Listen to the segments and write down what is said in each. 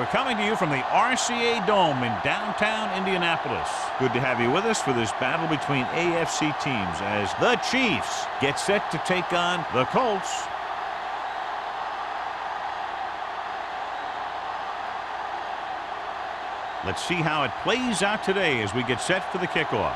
We're coming to you from the RCA Dome in downtown Indianapolis. Good to have you with us for this battle between AFC teams as the Chiefs get set to take on the Colts. Let's see how it plays out today as we get set for the kickoff.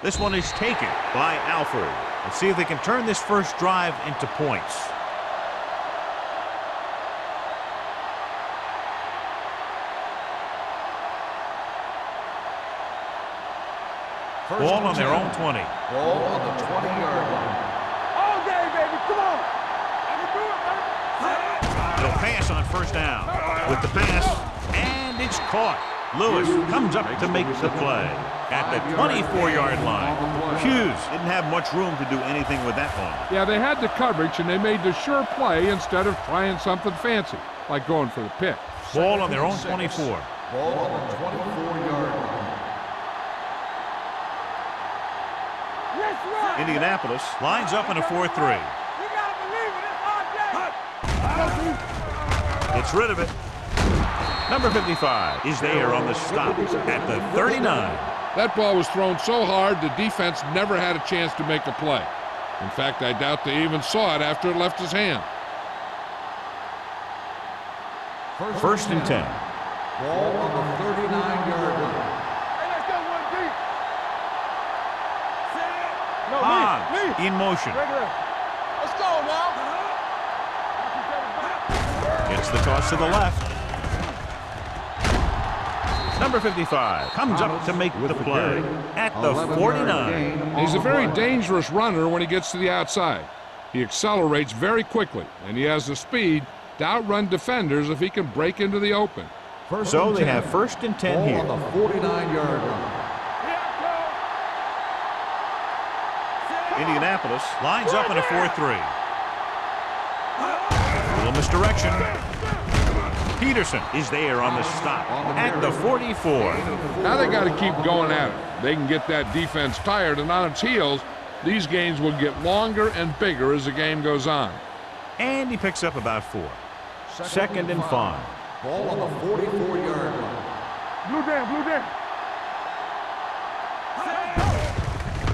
This one is taken by Alford. Let's see if they can turn this first drive into points. Ball on their own 20. Ball on the 20-yard line. All day, baby. Come on. I can do it, baby. They'll pass on first down. With the pass, and it's caught. Lewis comes up to make the play at the 24-yard line. Hughes didn't have much room to do anything with that one. Yeah, they had the coverage, and they made the sure play instead of trying something fancy, like going for the pick. Ball on their own 24. Ball on the 24-yard line. Let's run. Indianapolis lines up in a 4-3. You gotta believe it. It's our day. Gets rid of it. Number 55 is there on the stop at the 39. That ball was thrown so hard, the defense never had a chance to make a play. In fact, I doubt they even saw it after it left his hand. First and 10. Ball on the 39-yard line. Hey, let's go one deep. No, Hobbs in motion. Regular. Let's go now. Gets the toss to the left. Number 55 comes up to make the play at the 49. He's a very dangerous runner when he gets to the outside. He accelerates very quickly, and he has the speed to outrun defenders if he can break into the open. So they have first and 10 here. Ball on the 49-yard line. Indianapolis lines up in a 4-3. Little misdirection. Peterson is there on the stop at the 44. Now they got to keep going at it. They can get that defense tired, and on its heels, these games will get longer and bigger as the game goes on. And he picks up about 4. Second and 5. Ball on the 44-yard line. Blue down.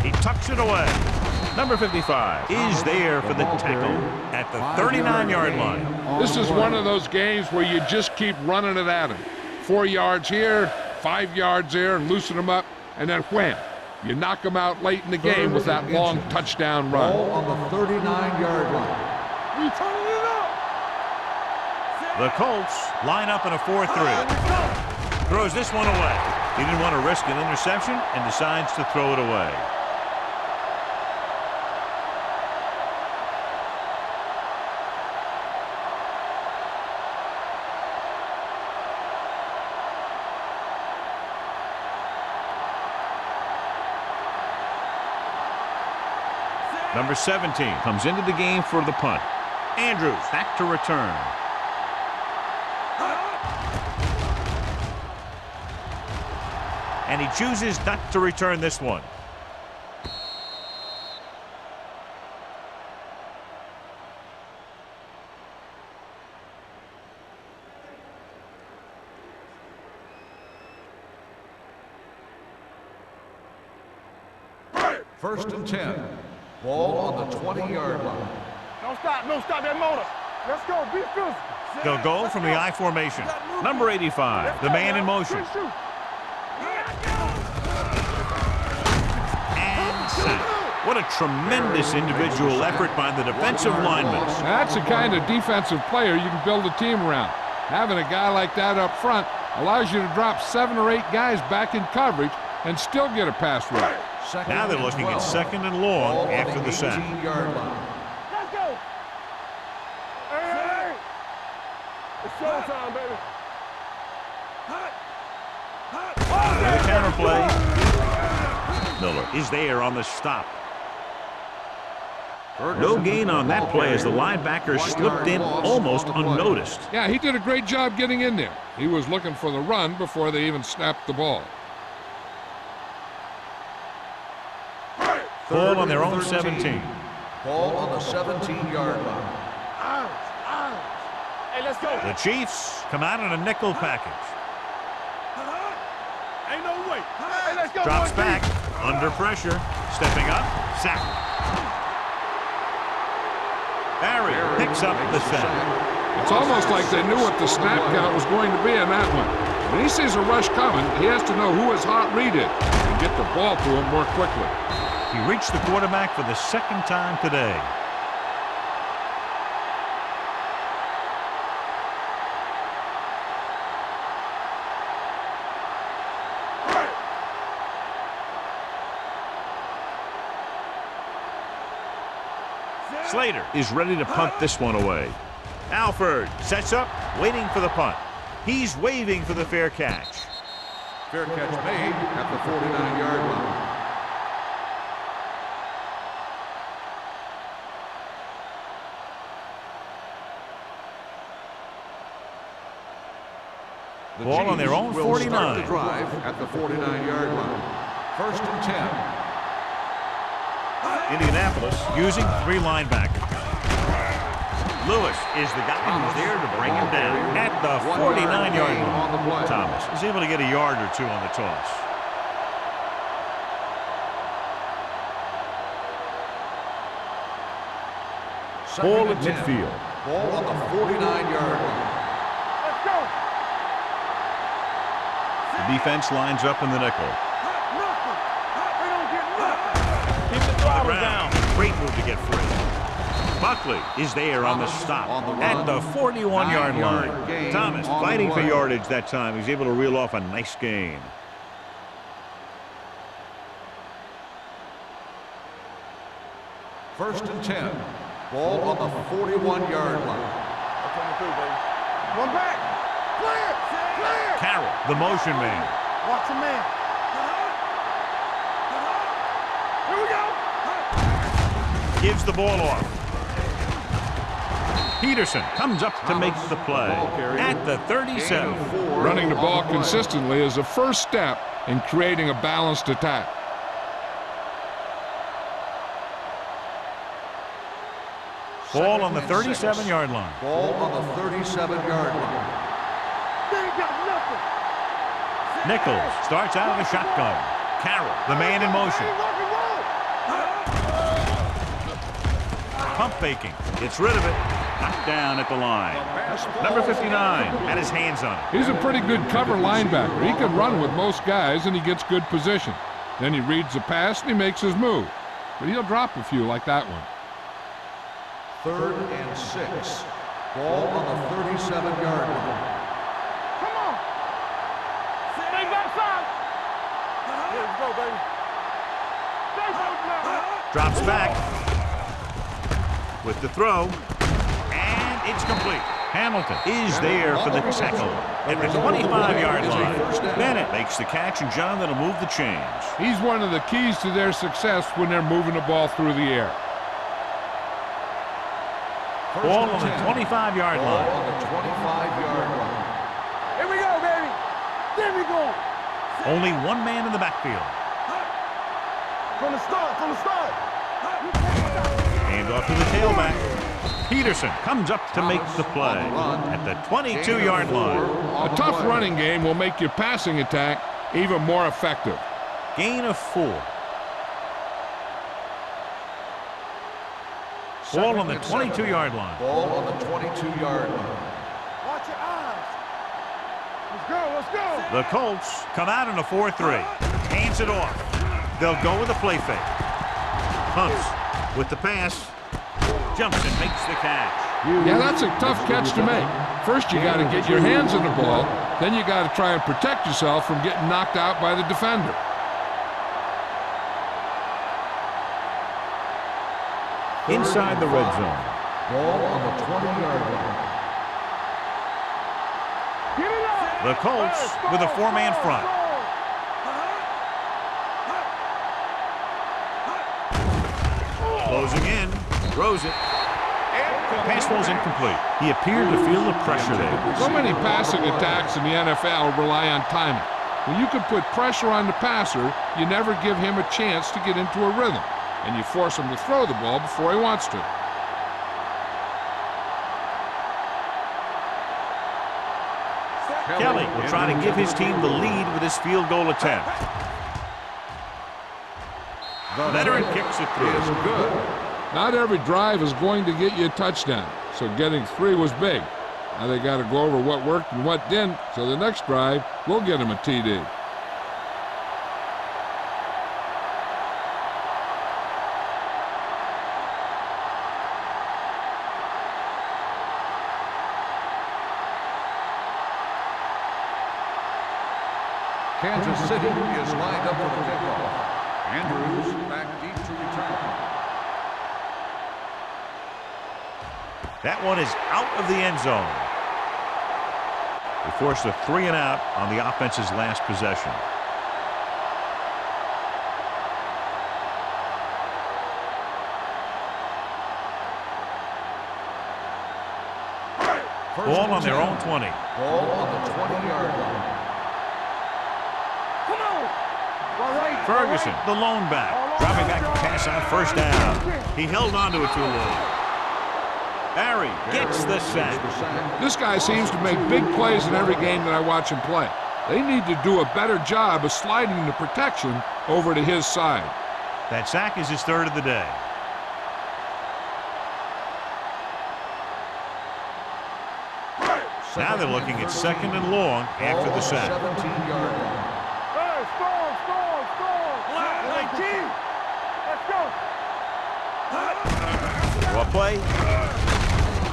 He tucks it away. Number 55 is there for the tackle at the 39-yard line. This is one of those games where you just keep running it at him. 4 yards here, 5 yards there, and loosen them up, and then wham. You knock them out late in the game with that long touchdown run. Ball on the 39-yard line. We turning it up. The Colts line up in a 4-3. Throws this one away. He didn't want to risk an interception and decides to throw it away. Number 17 comes into the game for the punt. Andrews back to return. And he chooses not to return this one. First and 10. Ball on the 20-yard line. Don't stop that motor. Let's go, be physical. They'll go from the I formation. Number 85, the man in motion. And sack. What a tremendous individual effort by the defensive lineman. That's the kind of defensive player you can build a team around. Having a guy like that up front allows you to drop 7 or 8 guys back in coverage and still get a pass rush. Now they're looking at second and long after the sack. Let's go. Hey. It's showtime, baby. The counter play. Miller is there on the stop. No gain on that play as the linebacker slipped in almost unnoticed. Yeah, he did a great job getting in there. He was looking for the run before they even snapped the ball. Ball on their own 17. Ball on the 17-yard line. Hey, let's go. The Chiefs come out in a nickel package. Ain't no way. Hey, let's go. Drops boys. back, under pressure, stepping up, sack. Barry picks up the sack. It's almost like they knew what the snap count was going to be in that one. When he sees a rush coming, he has to know who his hot read is and get the ball to him more quickly. He reached the quarterback for the second time today. Slater is ready to punt this one away. Alford sets up, waiting for the punt. He's waving for the fair catch. Fair catch made at the 49-yard line. The Ball on their own Chiefs will 49. start the drive at the 49-yard line. 1st and 10. Indianapolis using 3 linebackers. Lewis is the guy who's there to bring him down at the 49-yard line. Thomas is able to get a yard or 2 on the toss. Ball at midfield. Ball on the 49-yard line. Let's go. The defense lines up in the nickel. Nothing. They don't get nothing. Keep the On the throttle ground. down. Great move to get free. Buckley is there on the stop at the 41-yard line. Thomas fighting for yardage that time. He's able to reel off a nice gain. First and 10. Ball on the 41-yard line. One back. Clear. Clear. Carroll, the motion man. Watch the man. Here we go. Gives the ball off. Peterson comes up to make the play at the 37. Running the ball consistently is the first step in creating a balanced attack. Ball on the 37-yard line. Ball on the 37-yard line. They ain't got nothing. Nichols starts out of the shotgun. Carroll, the man in motion. Rock and roll. Pump faking. Gets rid of it. Knocked down at the line. Number 59 had his hands on it. He's a pretty good cover linebacker. He can run with most guys, and he gets good position. Then he reads the pass, and he makes his move. But he'll drop a few like that one. 3rd and 6. Ball on the 37-yard line. Come on. Stay back side. Let's go, baby. Stay back now. Drops back with the throw, and it's complete. Hamilton is there for the tackle at the 25-yard line. Bennett makes the catch, and John, that'll move the chains. He's one of the keys to their success when they're moving the ball through the air. Ball on the 25-yard Ball line. on the 25-yard line. Here we go, baby. There we go. Only one man in the backfield. From the start. From the start. Hand off to the tailback. Peterson comes up to make the play at the 22-yard line. A tough running game will make your passing attack even more effective. Gain of 4. Ball on the 22-yard line. Ball on the 22-yard line. Watch your eyes. Let's go. Let's go. The Colts come out in a 4-3. Hands it off. They'll go with a play fake. Hunts with the pass. Jumps and makes the catch. Yeah, that's a tough catch to make. First, you got to get your hands on the ball. Then you got to try and protect yourself from getting knocked out by the defender. Inside the red zone. Ball on the 20-yard line. Get it up. The Colts with a 4-man front. Closing in. Throws it. Pass falls incomplete. He appeared to feel the pressure there. So many passing attacks in the NFL rely on timing. When you can put pressure on the passer, you never give him a chance to get into a rhythm, and you force him to throw the ball before he wants to. Kelly will try to give his team the lead with his field goal attempt. Veteran kicks it through. Good. Not every drive is going to get you a touchdown, so getting 3 was big. Now they got to go over what worked and what didn't, so the next drive will get him a TD. Kansas City is lined up for the kickoff. Andrews back deep to return. That one is out of the end zone. They forced a 3 and out on the offense's last possession. Ball on their own 20. Ball on the 20-yard line. Ferguson, the lone back, dropping back to pass on first down. He held on to it too long. Barry gets the sack. This guy seems to make big plays in every game that I watch him play. They need to do a better job of sliding the protection over to his side. That sack is his 3rd of the day. Now they're looking at 2nd and long after the sack. 17-yard line. What play?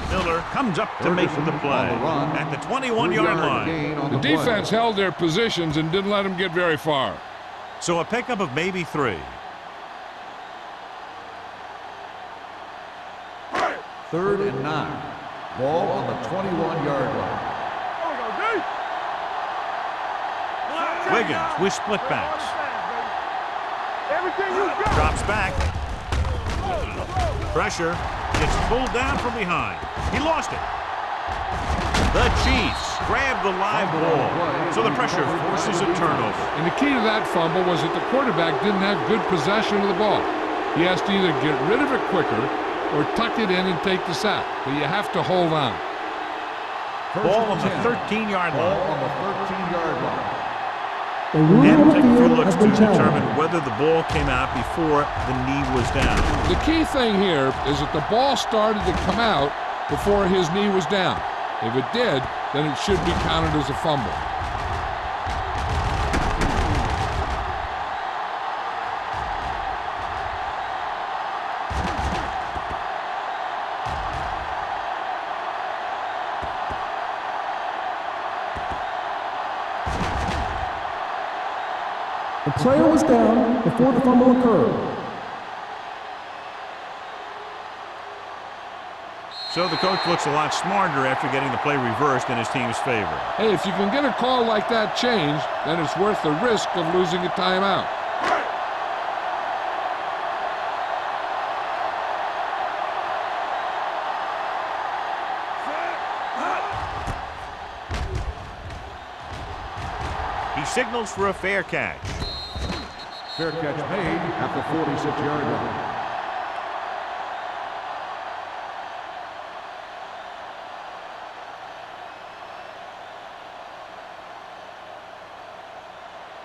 Miller comes up to make the play at the 21-yard line. The defense held their positions and didn't let them get very far. So a pickup of maybe 3. 3rd and 9. Ball on the 21-yard line. Wiggins with split backs. Everything you got. Drops back. Pressure. Gets pulled down from behind. He lost it. The Chiefs grab the live ball. So the pressure forces a turnover. And the key to that fumble was that the quarterback didn't have good possession of the ball. He has to either get rid of it quicker or tuck it in and take the sack. But you have to hold on. Ball on the 13-yard line. Ball on the 13-yard line. Then take a few looks to determine whether the ball came out before the knee was down. The key thing here is that the ball started to come out before his knee was down. If it did, then it should be counted as a fumble. The player was down before the fumble occurred. So the coach looks a lot smarter after getting the play reversed in his team's favor. Hey, if you can get a call like that changed, then it's worth the risk of losing a timeout. He signals for a fair catch. Fair catch made at the 46-yard line.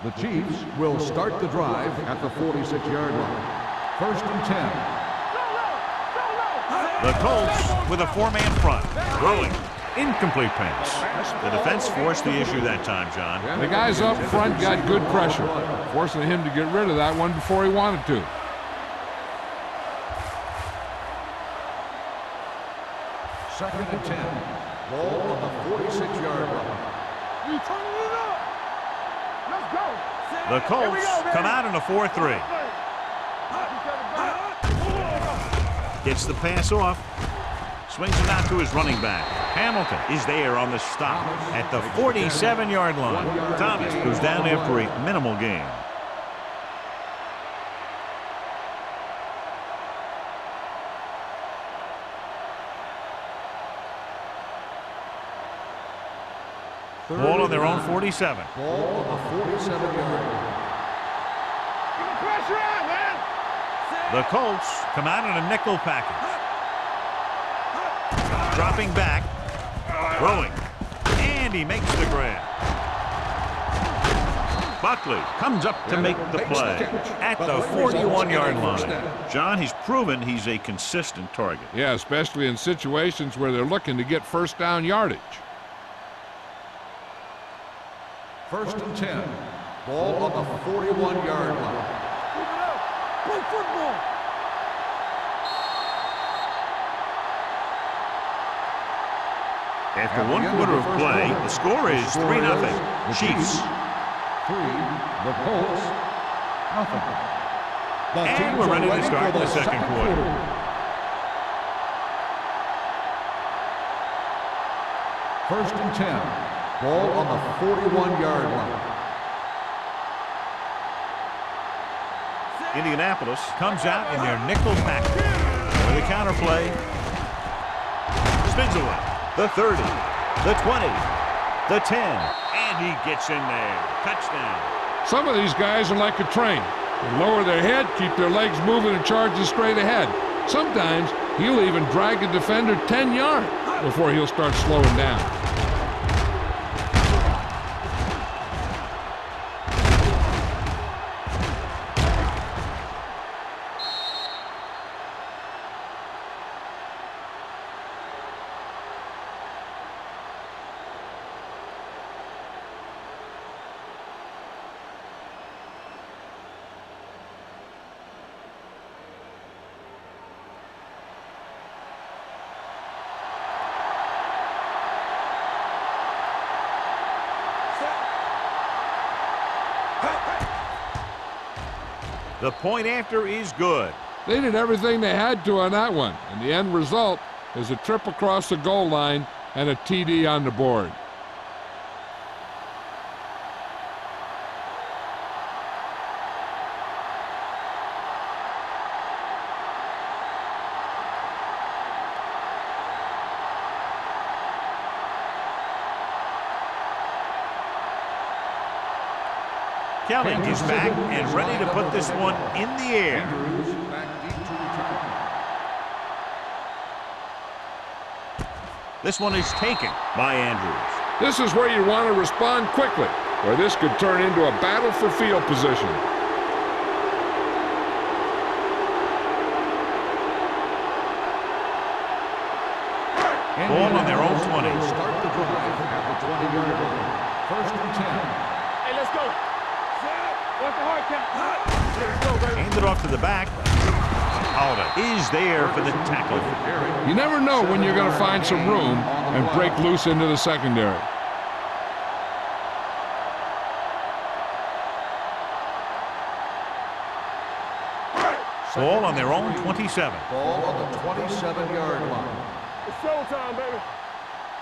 The Chiefs will start the drive at the 46-yard line. 1st and 10. The Colts with a 4-man front. Throwing. Incomplete pass. The defense forced the issue that time, John. The guys up front got good pressure, forcing him to get rid of that one before he wanted to. Second and 10. Ball on the 46-yard line. You turning it up. Let's go. The Colts come out in a 4-3. Gets the pass off. Swings it out to his running back. Hamilton is there on the stop at the 47-yard line. Thomas goes down after a minimal gain. Ball on their own 47. Ball on the 47-yard line. Keep the pressure on, man. The Colts come out in a nickel package. Dropping back, throwing, and he makes the grab. Buckley comes up to make the play at the 41-yard line. John, he's proven he's a consistent target. Yeah, especially in situations where they're looking to get first down yardage. 1st and 10. Ball on the 41-yard line. Keep it up. Play football. After one quarter of play, the score is 3-0. Chiefs. 3, the Colts, nothing. And we're ready to start the second quarter. First and 10. Ball on the 41-yard line. Indianapolis comes out in their nickel package. With a counter play. Spins away. The 30, the 20, the 10, and he gets in there. Touchdown. Some of these guys are like a train. They lower their head, keep their legs moving, and charge straight ahead. Sometimes he'll even drag a defender 10 yards before he'll start slowing down. The point after is good. They did everything they had to on that one, and the end result is a trip across the goal line and a TD on the board. Kelly is back and ready to put this one in the air. Andrews back deep to return. This one is taken by Andrews. This is where you want to respond quickly, or this could turn into a battle for field position. Ball on their own 20. Start the drive at the 20-yard line. 1st and 10. Hey, let's go. What's the hard count? Let's go, baby. Hand it off to the back. Holiday is there for the tackle. You never know when you're going to find some room and break loose into the secondary. Ball on their own 27. Ball on the 27-yard line. It's showtime, baby.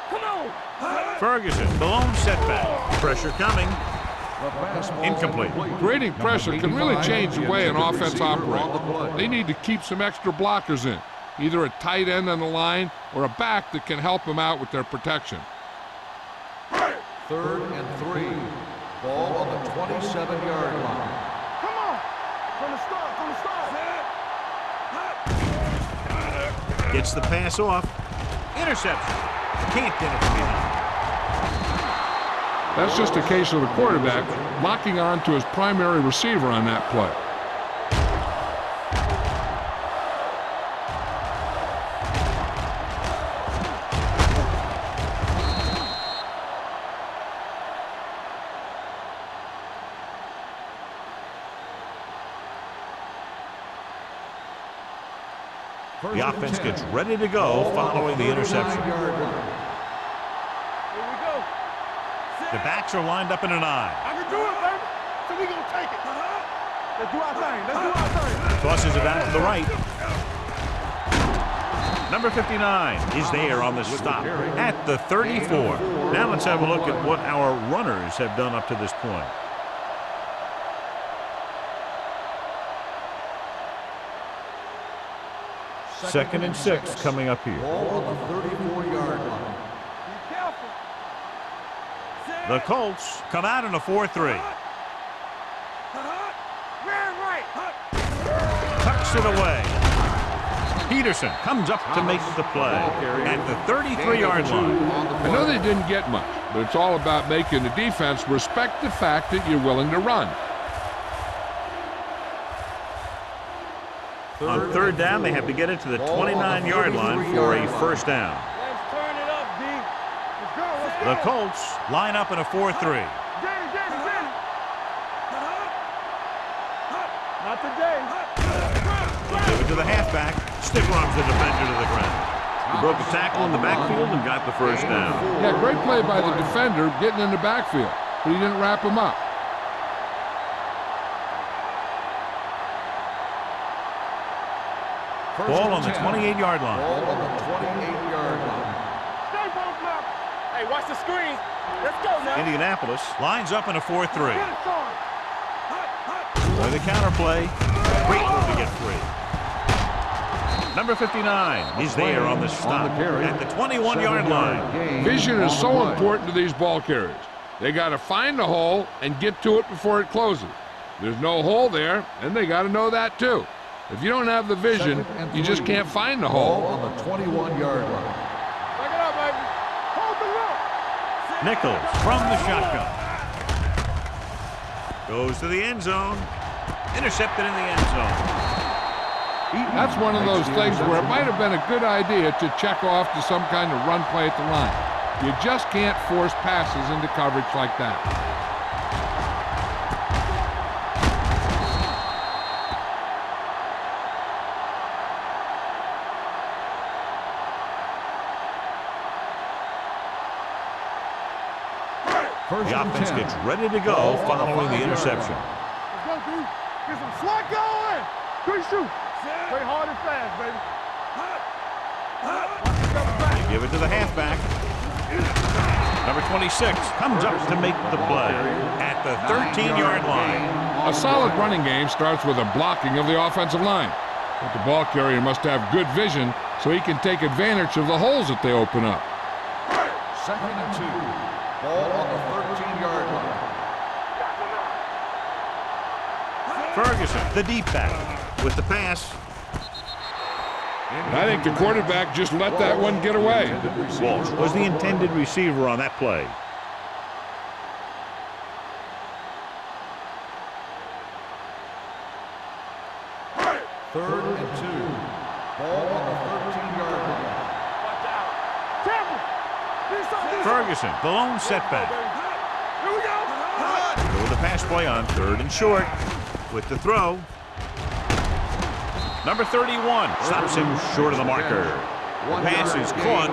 Come on. Ferguson, the lone setback. Pressure coming. The fastball Incomplete. Creating pressure can really change the way an offense receiver on the operates. play. They need to keep some extra blockers in, either a tight end on the line or a back that can help them out with their protection. 3rd and 3. Ball on the 27-yard line. Come on. From the start. Gets the pass off. Interception. Can't get it behind. That's just a case of the quarterback locking on to his primary receiver on that play. The offense gets ready to go following the interception. Here we go. The backs are lined up in an eye. I can do it, baby. So we gonna take it. Let's do our thing. Tosses it out to the right. Number 59 is there on the stop at the 34. Now let's have a look at what our runners have done up to this point. Second and 6 coming up here. Ball on the 34-yard line. Be careful. The Colts come out in a 4-3. Tucks it away. Peterson comes up to make the play at the 33-yard line. I know they didn't get much, but it's all about making the defense respect the fact that you're willing to run. On third down, they have to get it to the 29-yard line for a first down. Let's turn it up, D. Let's go, let's go. The Colts line up in a 4-3. Danny. Not today. Give it to the halfback. Stick arms the defender to the ground. He broke a tackle in the backfield and got the first down. Yeah, great play by the defender getting in the backfield, but he didn't wrap him up. Ball on the 28-yard line. Ball on the 28-yard line. Stay both up. Hey, watch the screen. Let's go now. Indianapolis lines up in a 4-3. Get it, son. Play the counterplay. Great move to get free. Number 59 is there on the stop at the 21-yard line. Vision is so important to these ball carriers. They got to find the hole and get to it before it closes. There's no hole there, and they got to know that too. If you don't have the vision, you just can't find the Ball hole. on the 21-yard line. Back it up, baby. Hold the rope. Nichols from the shotgun. Goes to the end zone. Intercepted in the end zone. That's one of those things where it might have been a good idea to check off to some kind of run play at the line. You just can't force passes into coverage like that. First The and offense 10. gets ready to go following the interception. Let's go, D. Get some slot going. Good shoot. Play hard and fast, baby. They give it to the halfback. Number 26 comes up to make the play at the 13-yard line. A solid running game starts with a blocking of the offensive line. But the ball carrier must have good vision so he can take advantage of the holes that they open up. Second and 2. Ball on the 13-yard line. Ferguson, the deep back, with the pass. And I think the quarterback just let that one get away. Walsh was the intended receiver on that play. Third and 2. Ball on the 13-yard line. Temple. Ferguson, the lone setback. Here we go. Go with the pass play on third and short. With the throw. Number 31 stops him short of the marker. The pass is caught,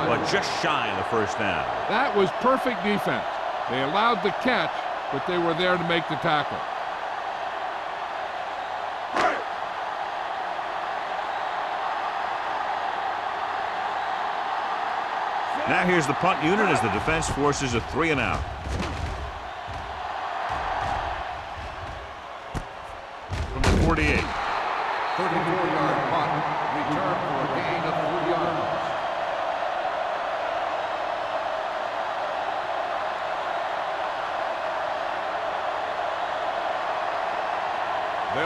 but just shy of the first down. That was perfect defense. They allowed the catch, but they were there to make the tackle. Now here's the punt unit as the defense forces a 3-and-out. From the 48. 34-yard punt. Return for a gain of 3 yards.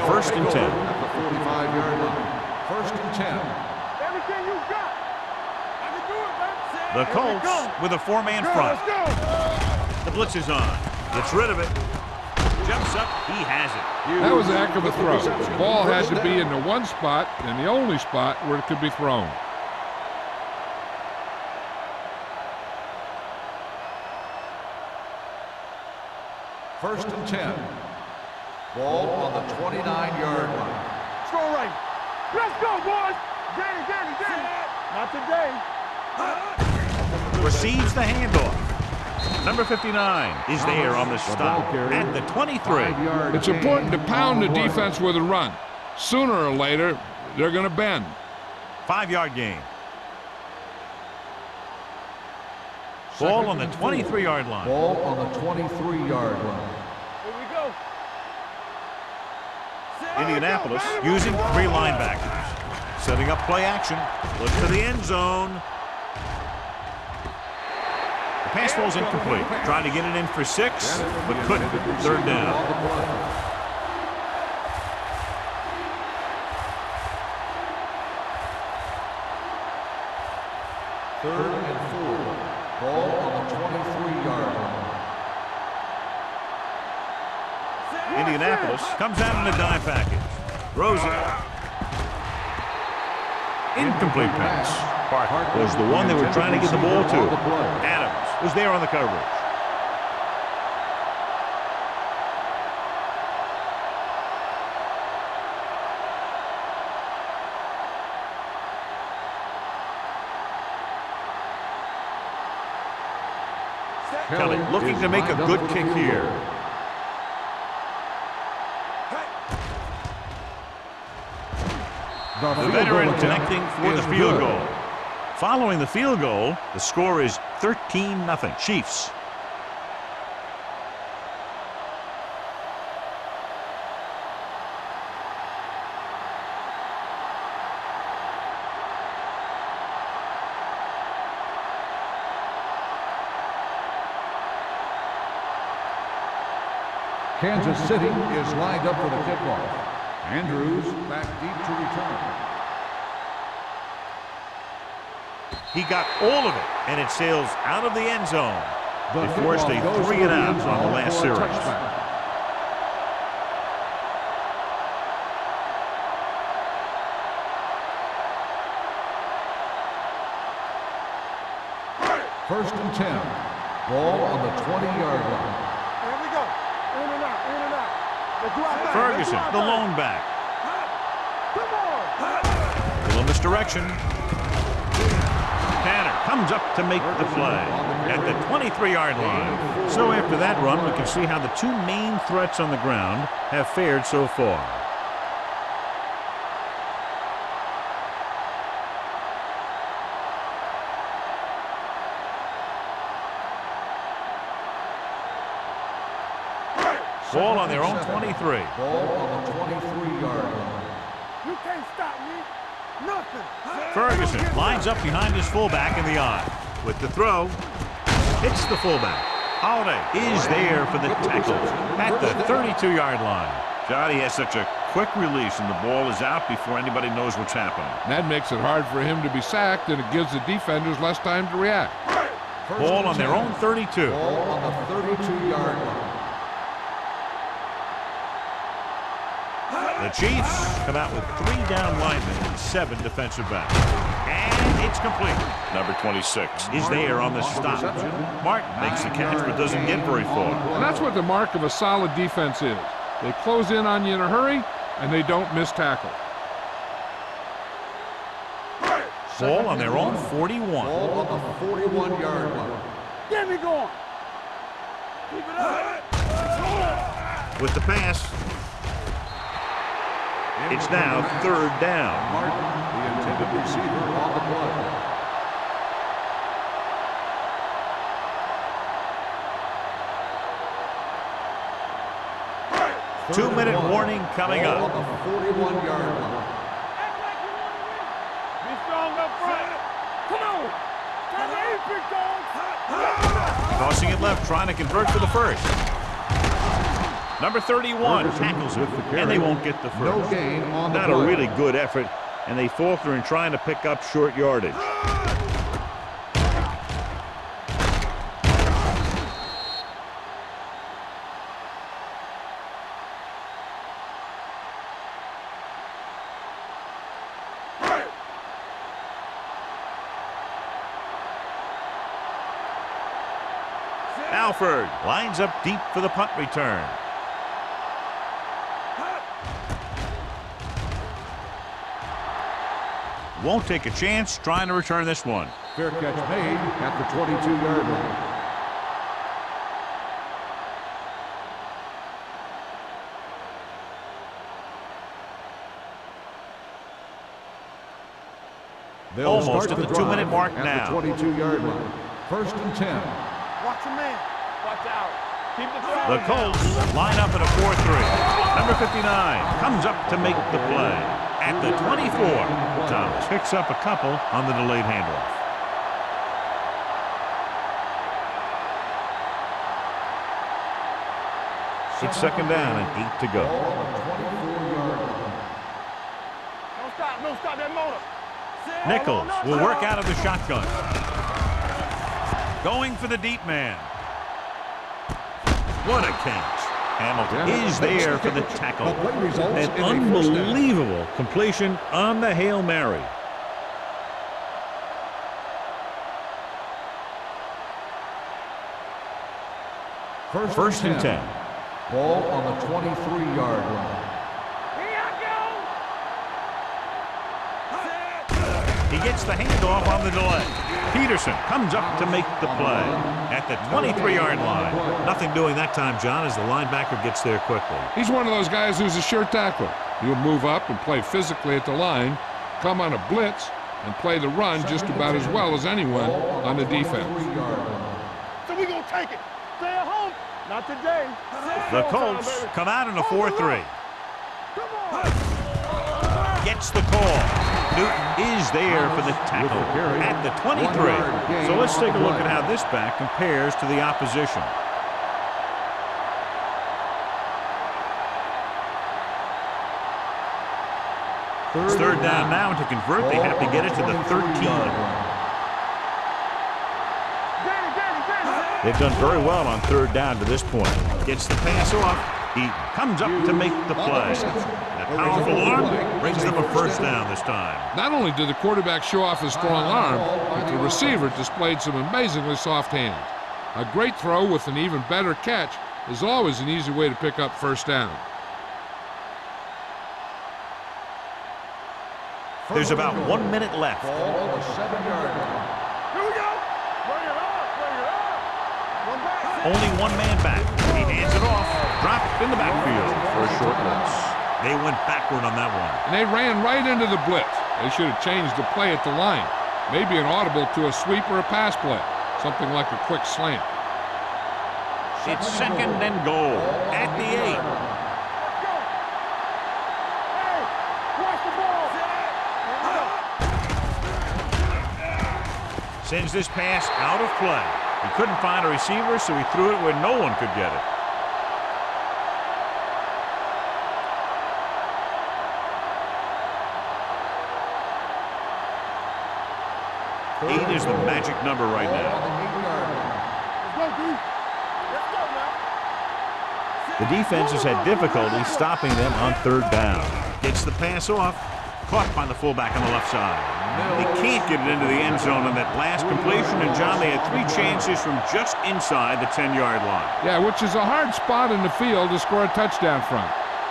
First and 10. At the 45-yard line. First and 10. Everything you got. I can do it, man. The Colts with a 4-man front. Let's go. The blitz is on. Gets rid of it. Jumps up. He has it. That was a heck of a throw. The ball had to be in the one spot and the only spot where it could be thrown. First and 10. Ball on the 29-yard line. Let's go right. Let's go, boys. Danny. Not today. Receives the handoff. Number 59 is there on the stop at the 23. It's important to pound the defense with a run. Sooner or later, they're going to bend. 5-yard gain. Ball on the 23-yard line. Ball on the 23-yard line. Here we go. Indianapolis using 3 linebackers. Setting up play action. Look to the end zone. The pass falls incomplete. Trying to get it in for 6, but couldn't. Third down. Third and 4. Ball on the 23-yard line. Indianapolis comes out in a dime package. Throws it. Incomplete pass. Parker was the one they were trying to get the ball to. Adams was there on the coverage. Kelly looking to make a good kick here. The veteran connecting for the field goal. Following the field goal, the score is 13-0 Chiefs. Kansas City is lined up for the kickoff. Andrews back deep to return. He got all of it, and it sails out of the end zone. They forced a 3-and-out on the last series. First and 10. Ball on the 20-yard line. Here we go. In and out, in and out. Let's do our thing. Ferguson, the lone back. Come on. Little misdirection. Tanner comes up to make the play at the 23-yard line. So after that run, we can see how the two main threats on the ground have fared so far. Ball on their own 23. Ball on the 23-yard line. You can't stop me. Nothing. Ferguson lines up behind his fullback in the eye. With the throw, hits the fullback. Holiday is there for the tackle at the 32-yard line. Johnny has such a quick release, and the ball is out before anybody knows what's happening. That makes it hard for him to be sacked, and it gives the defenders less time to react. Ball on their own 32. Ball on the 32-yard line. The Chiefs come out with 3 down linemen and 7 defensive backs. And it's complete. Number 26 is there on the stop. Martin makes the catch but doesn't get very far. And that's what the mark of a solid defense is. They close in on you in a hurry, and they don't miss tackle. Ball on their own 41. Ball on the 41-yard line. Get me going. Keep it up. With the pass, it's now 3rd down. Martin, the intended receiver, on the play. 2-minute warning coming Ball up. on the 41-yard line. Act like you want to win. Be strong up front. Come on. Time to eat, big dog. Tossing it left, trying to convert for the first. Number 31 tackles it, and they won't get the first. No gain on the Not play. a really good effort, and they falter in trying to pick up short yardage. Alford lines up deep for the punt return. Won't take a chance trying to return this one. Fair catch made at the 22-yard line. They'll Almost start at the drive 2-minute mark at now. the 22-yard line. First and 10. Watch your man. Watch out. Keep the The Colts line up in a 4-3. Number 59 comes up to make the play at the 24. Thomas picks up a couple on the delayed handoff. It's second down and 8 to go. Don't stop that motor. Nichols will work out of the shotgun. Going for the deep man. What a catch. Hamilton is there for the tackle. An unbelievable completion on the Hail Mary. First and 10. Ball on the 23-yard line. He gets the handoff on the delay. Peterson comes up to make the play at the 23-yard line. Nothing doing that time, John, as the linebacker gets there quickly. He's one of those guys who's a sure tackler. He'll move up and play physically at the line, come on a blitz, and play the run just about as well as anyone on the defense. So we gonna take it. Stay at home. Not today. The Colts come out in a 4-3. Gets the call. Newton is there for the tackle at the 23. So let's take a look at how this back compares to the opposition. It's third down now, and to convert, they have to get it to the 13. They've done very well on third down to this point. Gets the pass off. He comes up to make the play. That powerful arm brings them a first down this time. Not only did the quarterback show off his strong arm, but the receiver displayed some amazingly soft hands. A great throw with an even better catch is always an easy way to pick up first down. There's about 1 minute left. Here we go. Bring it up. One back. Only one man back. He hands it off. Dropped in the backfield for a short loss. They went backward on that one. And they ran right into the blitz. They should have changed the play at the line. Maybe an audible to a sweep or a pass play. Something like a quick slant. It's second and goal at the 8. Sends this pass out of play. He couldn't find a receiver, so he threw it where no one could get it. Eight is the magic number right now. The defense has had difficulty stopping them on third down. Gets the pass off. Caught by the fullback on the left side. They can't get it into the end zone on that last completion, and John, they had 3 chances from just inside the 10-yard line. Yeah, which is a hard spot in the field to score a touchdown from.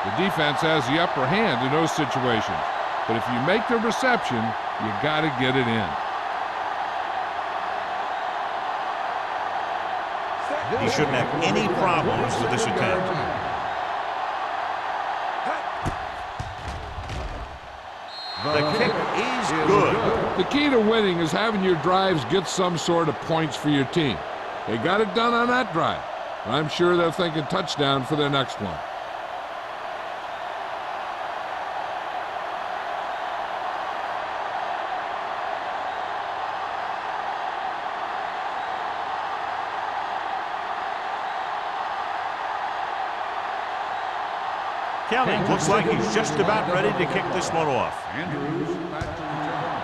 The defense has the upper hand in those situations. But if you make the reception, you got to get it in. He shouldn't have any problems with this attempt. The kick is good. The key to winning is having your drives get some sort of points for your team. They got it done on that drive. I'm sure they're thinking touchdown for their next one. Kelly looks like he's just about ready to kick this one off. Andrews back to return.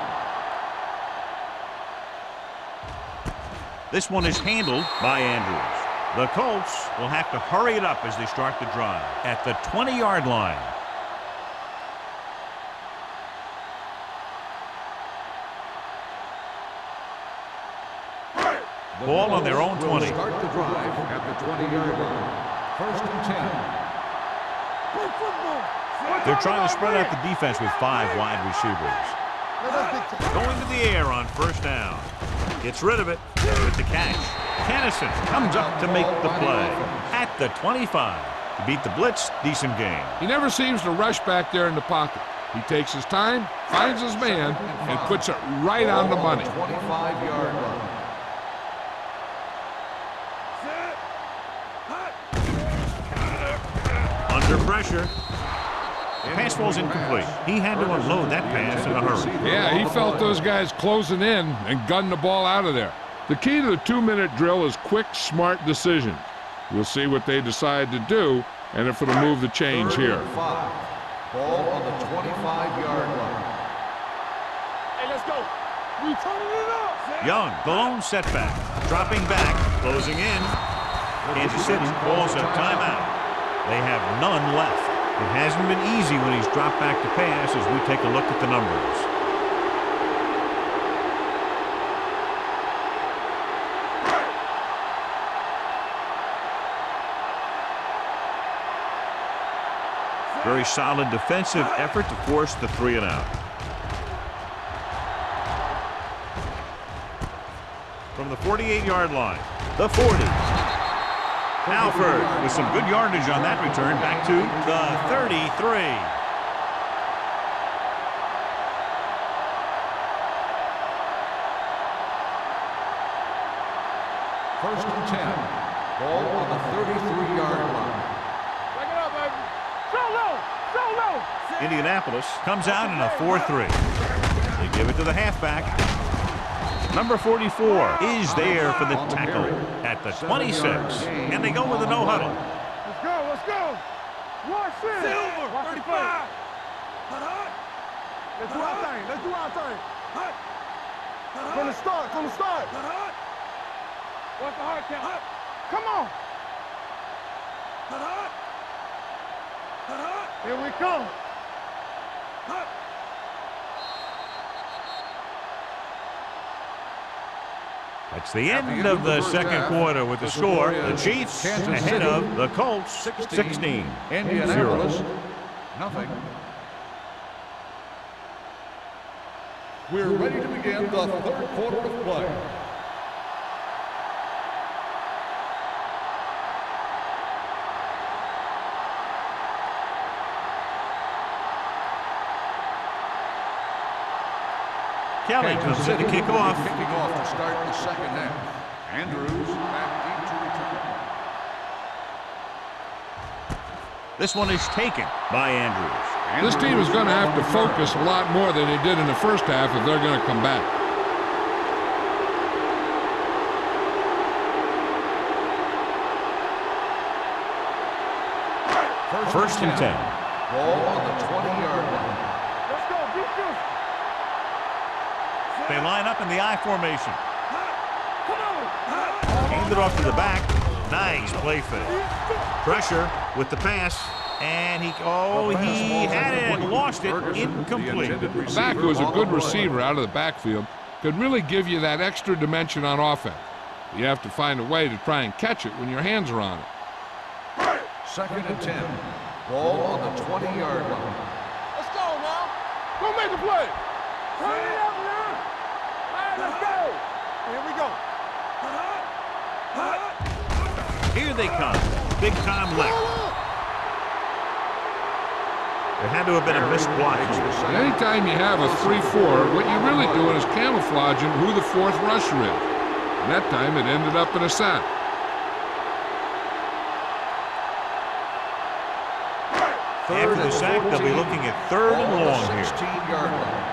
This one is handled by Andrews. The Colts will have to hurry it up as they start the drive at the 20-yard line. Ball on their own 20. Start the drive at the 20-yard line. First and 10. They're trying to spread out the defense with 5 wide receivers. Going to the air on first down. Gets rid of it with the catch. Kennison comes up to make the play at the 25. To beat the blitz, decent game. He never seems to rush back there in the pocket. He takes his time, finds his man, and puts it right on the money. 25-yard line. Under pressure. The pass falls incomplete. He had to unload that pass in a hurry. Yeah, he felt those guys closing in and gunned the ball out of there. The key to the 2-minute drill is quick, smart decisions. We'll see what they decide to do and if it'll move the chains Third here. and 5. Ball on the 25-yard line. Hey, let's go. We turning it up. Young, the lone setback. Dropping back, closing in. Kansas City calls a timeout. They have none left. It hasn't been easy when he's dropped back to pass as we take a look at the numbers. Very solid defensive effort to force the 3-and-out. From the 48-yard line, the 40. Alford with some good yardage on that return back to the 33. First and 10. Ball on the 33-yard line. Back it up, baby. So low. So low. Indianapolis comes out in a 4-3. They give it to the halfback. Number 44 is there for the tackle at the 26. And they go with a no huddle. Let's go. Let's go. Watch this. Silver. 35. Let's do our thing. Let's do our thing. From the start. From the start. Watch the hard count. Come on. Here we come. That's the end of the second quarter with the score. The Chiefs ahead of the Colts 16. Indianapolis, nothing. We're ready to begin the third quarter of play. Kelly comes in to kick off. Kicking off to start the second half. Andrews back deep to return. This one is taken by Andrews. This team is going to have to focus a lot more than they did in the first half if they're going to come back. First and 10. Ball on the 20-yard line. Let's go. Beat this. They line up in the I formation. Come on. Handed it off to the back. Nice play fake. Pressure with the pass. And he had it and lost it. Incomplete. Back, who was a good receiver out of the backfield, could really give you that extra dimension on offense. You have to find a way to try and catch it when your hands are on it. Second and 10. Ball on the 20-yard line. Let's go now. Go make a play. Turn it up now. All right, let's go. Here we go. Here they come. Big time lick. There had to have been a missed block. Anytime you have a 3-4, what you're really doing is camouflaging who the fourth rusher is. And that time it ended up in a sack. After the sack, they'll be looking at third and long here. 16-yard line.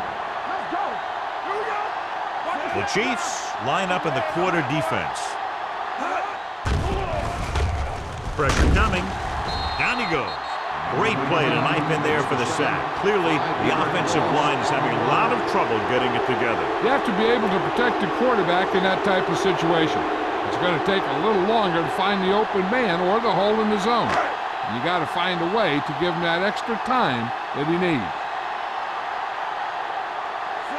Let's go. Here we go. The Chiefs line up in the quarter defense. Pressure coming. Down he goes. Great play to knife in there for the sack. Clearly, the offensive line is having a lot of trouble getting it together. You have to be able to protect the quarterback in that type of situation. It's going to take a little longer to find the open man or the hole in the zone. You got to find a way to give him that extra time that he needs.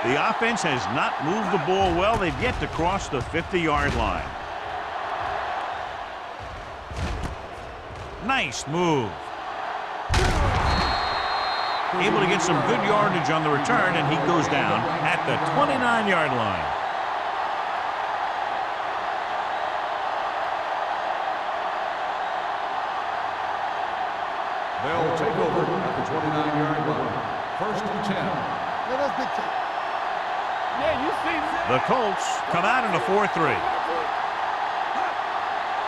The offense has not moved the ball well. They've yet to cross the 50-yard line. Nice move. Able to get some good yardage on the return, and he goes down at the 29-yard line. They'll take over at the 29-yard line. First and 10. Let us dictate. Yeah, you see that. The Colts come out in a 4-3.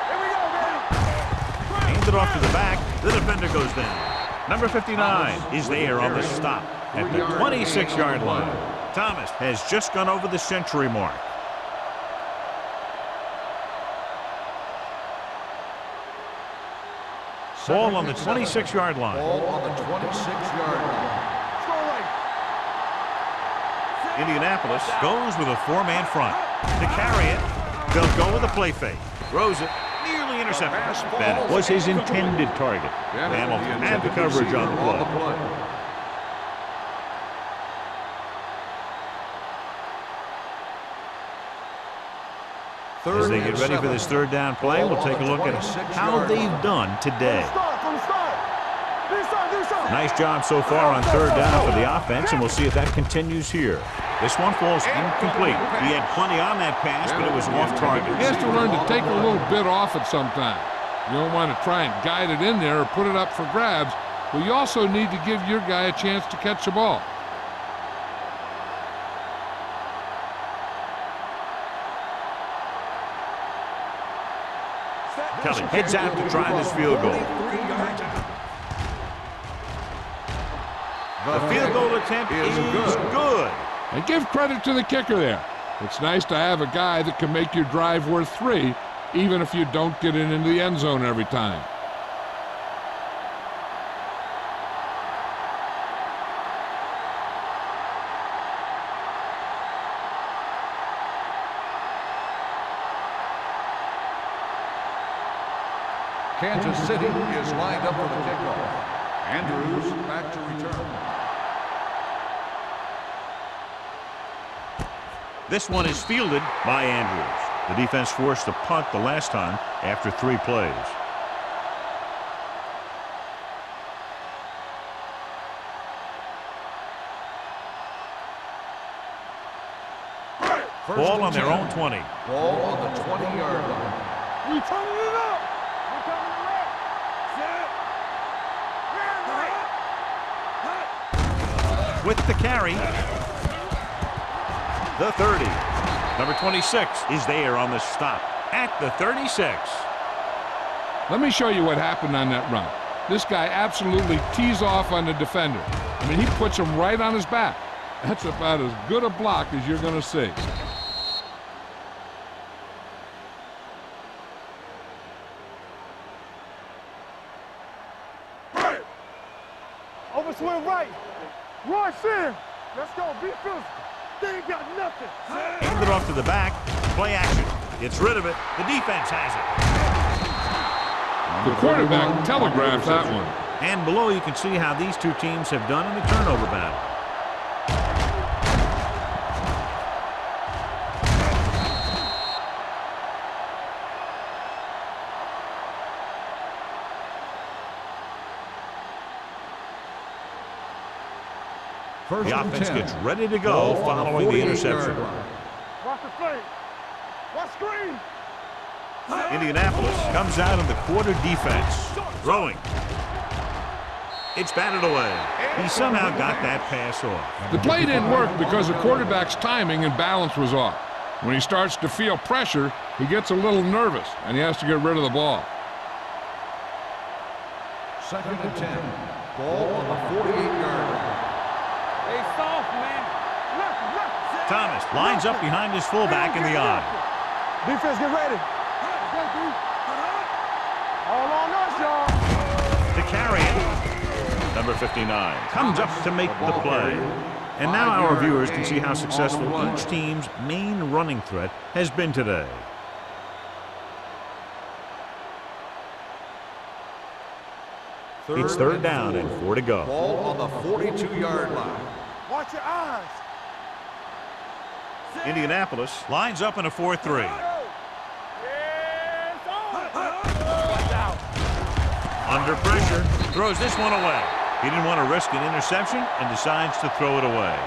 Here we go, baby. Hands it off to the back. The defender goes down. Number 59 is there on the stop at the 26-yard line. Thomas has just gone over the century mark. Ball on the 26-yard line. Ball on the 26-yard line. Indianapolis goes with a four-man front. To carry it, they'll go with a play fake. Throws it, nearly intercepted. That was his intended target. Hamilton had the coverage on the play. As they get ready for this third down play, we'll take a look at how they've done today. Nice job so far on third down for the offense, and we'll see if that continues here. This one falls incomplete. He had plenty on that pass, but it was off target. He has to learn to take a little bit off it sometime. You don't want to try and guide it in there or put it up for grabs, but you also need to give your guy a chance to catch the ball. Kelly heads out to try this field goal. The field goal attempt is good. And give credit to the kicker there. It's nice to have a guy that can make your drive worth 3, even if you don't get it into the end zone every time. Kansas City is lined up for the kickoff. Andrews back to return. This one is fielded by Andrews. The defense forced a punt the last time after 3 plays. Ball on their own 20. Ball on the 20-yard line. We turning it up. We coming to right. Set. With the carry. The 30. Number 26 is there on the stop at the 36. Let me show you what happened on that run. This guy absolutely tees off on the defender. I mean, he puts him right on his back. That's about as good a block as you're going to see. Overswing right. Rush in. Let's go. Be physical. They ain't got nothing. Hand it off to the back. Play action. Gets rid of it. The defense has it. The quarterback telegraphed that one. And below you can see how these two teams have done in the turnover battle. The offense gets ready to go following the interception. Watch the fake. Watch screen. Indianapolis comes out of the quarter defense. Throwing. It's batted away. He somehow got that pass off. The play didn't work because the quarterback's timing and balance was off. When he starts to feel pressure, he gets a little nervous, and he has to get rid of the ball. 2nd and 10. Ball on the 48-yard line. Hey, soft, man. Left. Thomas lines up behind his fullback in the eye. Defense, get ready. All on us, y'all. To carry it, number 59 comes up to make the play. And now our viewers can see how successful each team's main running threat has been today. It's third down and 4 to go. Ball on the 42-yard line. Watch your eyes. Indianapolis lines up in a 4-3. Yes, Watch out. Under pressure, throws this one away. He didn't want to risk an interception and decides to throw it away.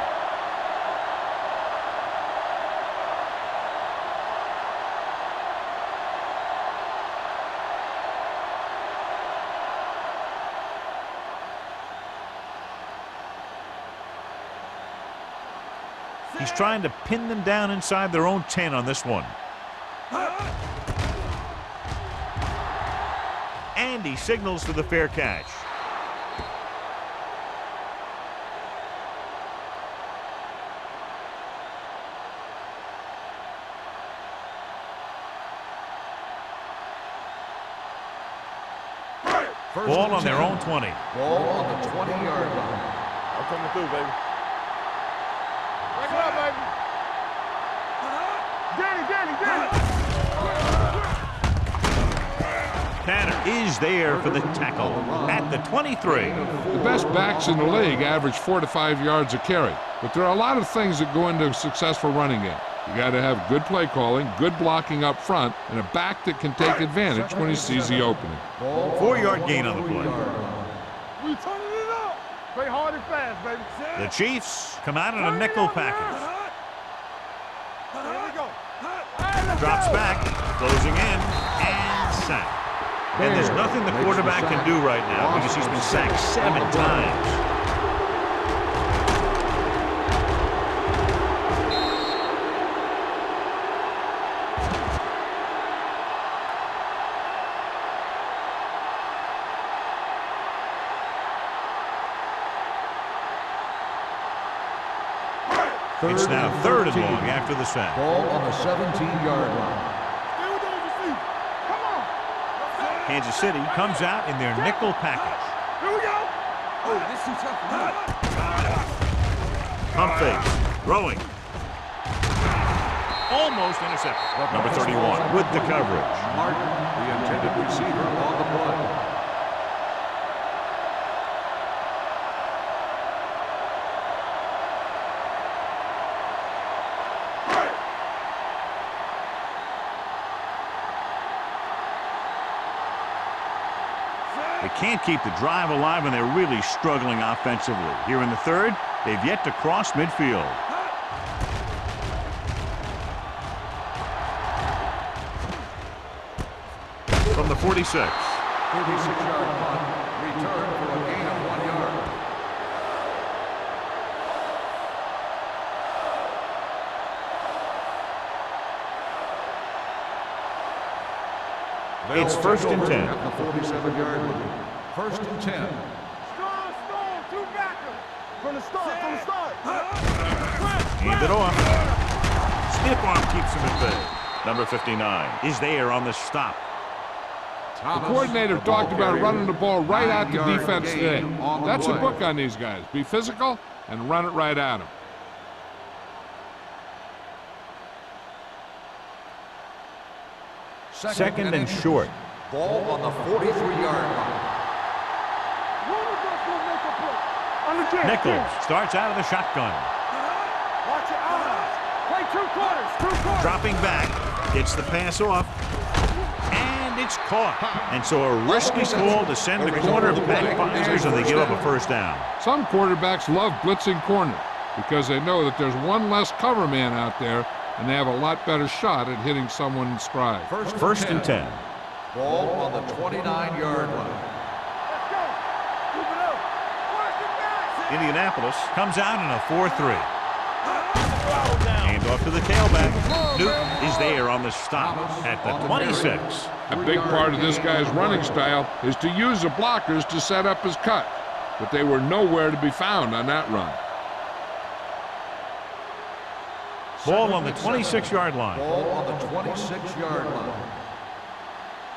He's trying to pin them down inside their own 10 on this one. And he signals for the fair catch. Ball on their own 20. Ball on the 20-yard line. I'm coming through, baby. Break it up, baby. Danny. Tanner is there for the tackle at the 23. The best backs in the league average 4 to 5 yards a carry, but there are a lot of things that go into a successful running game. You got to have good play calling, good blocking up front, and a back that can take advantage when he sees the opening. 4-yard gain on the play. We turning it up. Play hard and fast, baby. The Chiefs come out in a nickel package. Here we go. Drops back, closing in, and sacked. And there's nothing the quarterback can do right now because he's been sacked 7 times. It's now 3rd and long after the sack. Ball on the 17-yard line. Come on. Kansas City comes out in their nickel package. Here we go. Oh, this too tough for me. Pump fake. Throwing. Almost intercepted. Number 31 with the coverage. Martin, the intended receiver on the play. They can't keep the drive alive, and they're really struggling offensively. Here in the 3rd, they've yet to cross midfield. From the 46. 36-yard punt. Return for a gain of 1 yard. It's 1st and 10. At the 47-yard line. 1st and 10. Strong, two backers. From the start. Hand it off. Stiff arm keeps him at bay. Number 59 is there on the stop. The coordinator talked about running the ball right at the defense today. That's a book on these guys. Be physical and run it right at them. Second and short. Ball on the 43-yard line. Nichols starts out of the shotgun. Watch your eyes. Play 2 quarters. Dropping back, gets the pass off, and it's caught. And so a risky call to send the corner backfires, and they give up a 1st down. Some quarterbacks love blitzing corner because they know that there's one less cover man out there, and they have a lot better shot at hitting someone in stride. 1st and 10. Ball on the 29-yard line. Indianapolis comes out in a 4-3. Hand off to the tailback. Newton is there on the stop at the 26. A big part of this guy's running style is to use the blockers to set up his cut, but they were nowhere to be found on that run. Ball on the 26-yard line. Ball on the 26-yard line.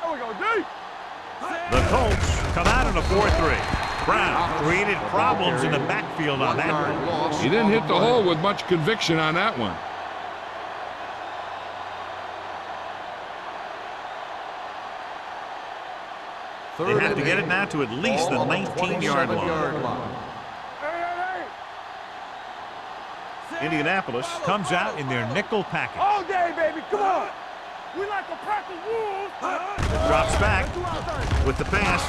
There we go, D. The Colts come out in a 4-3. Brown created problems in the backfield on that one. He didn't hit the hole with much conviction on that one. They have to get it now to at least the 19-yard line. Indianapolis comes out in their nickel package. All day, baby. Come on. We like a pack of wolves. Drops back with the pass,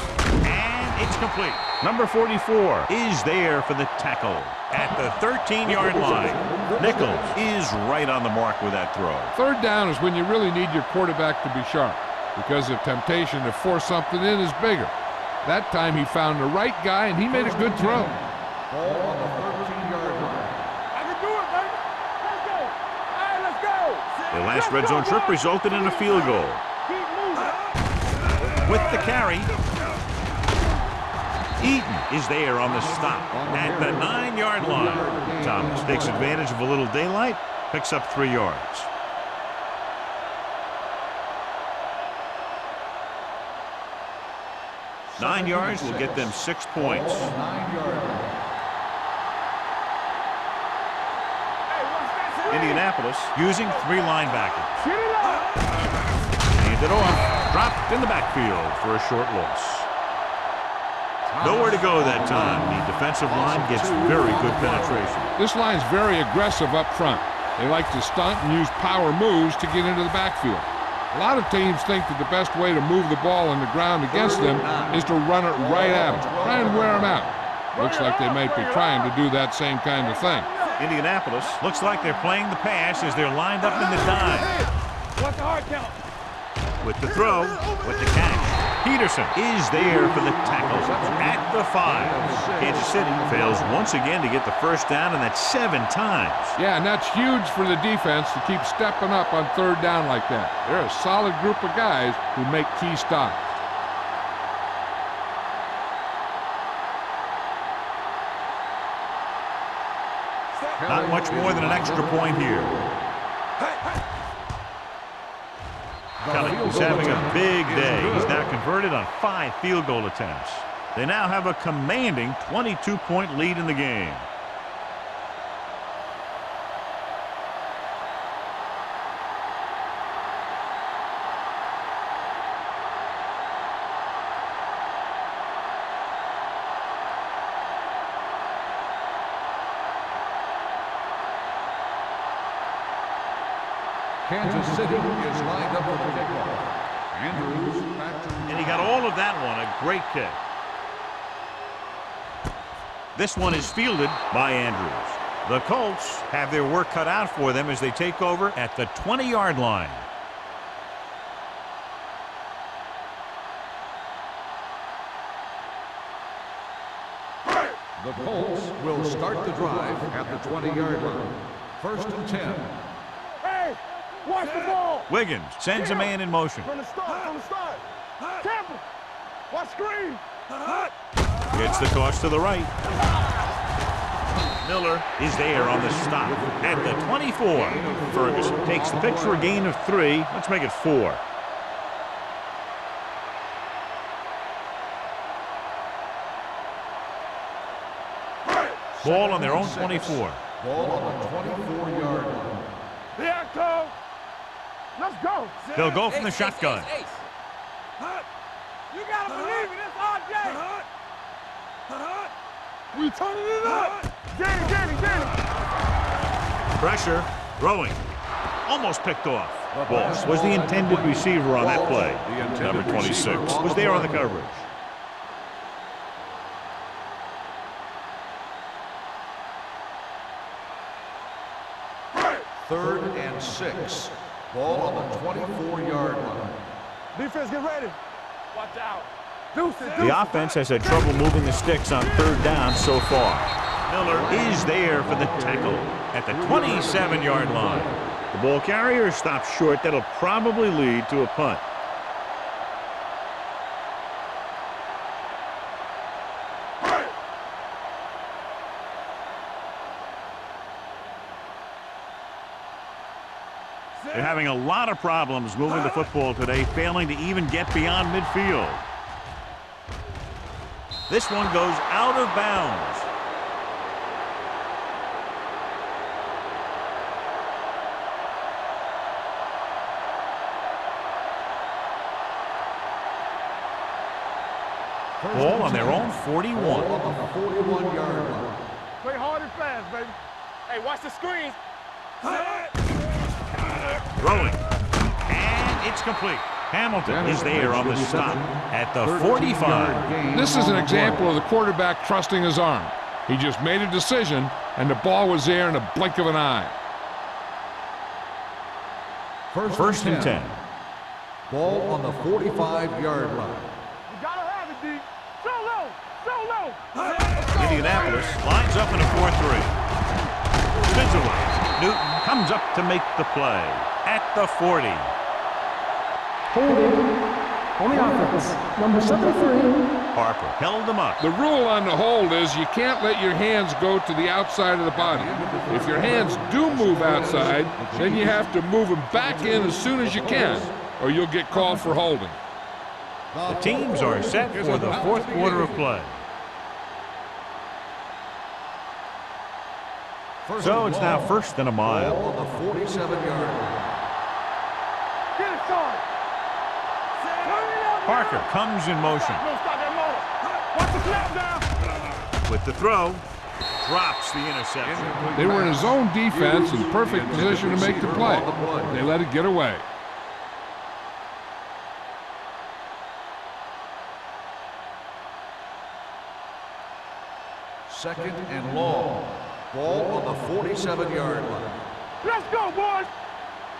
and it's complete. Number 44 is there for the tackle at the 13-yard line. Nichols is right on the mark with that throw. 3rd down is when you really need your quarterback to be sharp because the temptation to force something in is bigger. That time he found the right guy, and he made a good throw. Ball on the 13-yard line. I can do it, baby. Let's go. All right, let's go. The last red zone trip resulted in a field goal. Keep moving. With the carry, Eaton is there on the stop at the 9-yard line. Thomas takes advantage of a little daylight, picks up 3 yards. 9 yards will get them 6 points. 9-yard line. Indianapolis using 3 linebackers. Get it up. Handed off. Dropped in the backfield for a short loss. Nowhere to go that time. The defensive line gets very good penetration. This line's very aggressive up front. They like to stunt and use power moves to get into the backfield. A lot of teams think that the best way to move the ball on the ground against them is to run it right at them. Try and wear them out. Looks like they might be trying to do that same kind of thing. Indianapolis looks like they're playing the pass as they're lined up in the dime. What's the hard count? With the throw, with the catch. Peterson is there for the tackle at the 5. Kansas City fails once again to get the first down, and that's 7 times. Yeah, and that's huge for the defense to keep stepping up on 3rd down like that. They're a solid group of guys who make key stops. Not much more than an extra point here. Kelly is having a big day. He's now converted on 5 field goal attempts. They now have a commanding 22-point lead in the game. Kansas City is lined up for the kickoff. Andrews back to... And he got all of that one. A great kick. This one is fielded by Andrews. The Colts have their work cut out for them as they take over at the 20-yard line. The Colts will start the drive at the 20-yard line. 1st and 10. Hey, watch the ball. Wiggins sends a man in motion. From the start. Campbell, watch screen. Gets the toss to the right. Miller is there on the stop at the 24. Ferguson takes the pitch for a gain of 3. Let's make it 4. Ball on their own 24. Ball on the 24-yard line. Bianco, let's go. They'll go from the shotgun. You gotta believe it. It's RJ. We turning it up. Get it. Pressure. Throwing. Almost picked off. Boss was the intended receiver on that play. Number 26 was there on the coverage. 3rd and 6. Ball on the 24-yard line. Defense, get ready. Watch out. The offense has had trouble moving the sticks on 3rd down so far. Miller is there for the tackle at the 27-yard line. The ball carrier stops short. That'll probably lead to a punt. They're having a lot of problems moving the football today, failing to even get beyond midfield. This one goes out of bounds. Ball on their own 41. Ball on the 41-yard line. Play hard and fast, baby. Hey, watch the screens. Throwing. And it's complete. Hamilton is there on the stop at the 45. This is an example of the quarterback trusting his arm. He just made a decision, and the ball was there in a blink of an eye. 1st and 10. Ball on the 45-yard line. You gotta have it, D. So low. Indianapolis lines up in a 4-3. Spins away. Newton comes up to make the play at the 40. Holding on the offense. Number 73. Harper held him up. The rule on the hold is you can't let your hands go to the outside of the body. If your hands do move outside, then you have to move them back in as soon as you can, or you'll get called for holding. The teams are set for the fourth quarter of play. So it's now first and a mile. On the 47-yard line. Get it started. Parker comes in motion. No, stop that motor. Watch the snap down. With the throw, drops the interception. They were in a zone defense in perfect position to make the play. They let it get away. Second and long. Ball on the 47-yard line. Let's go, boys.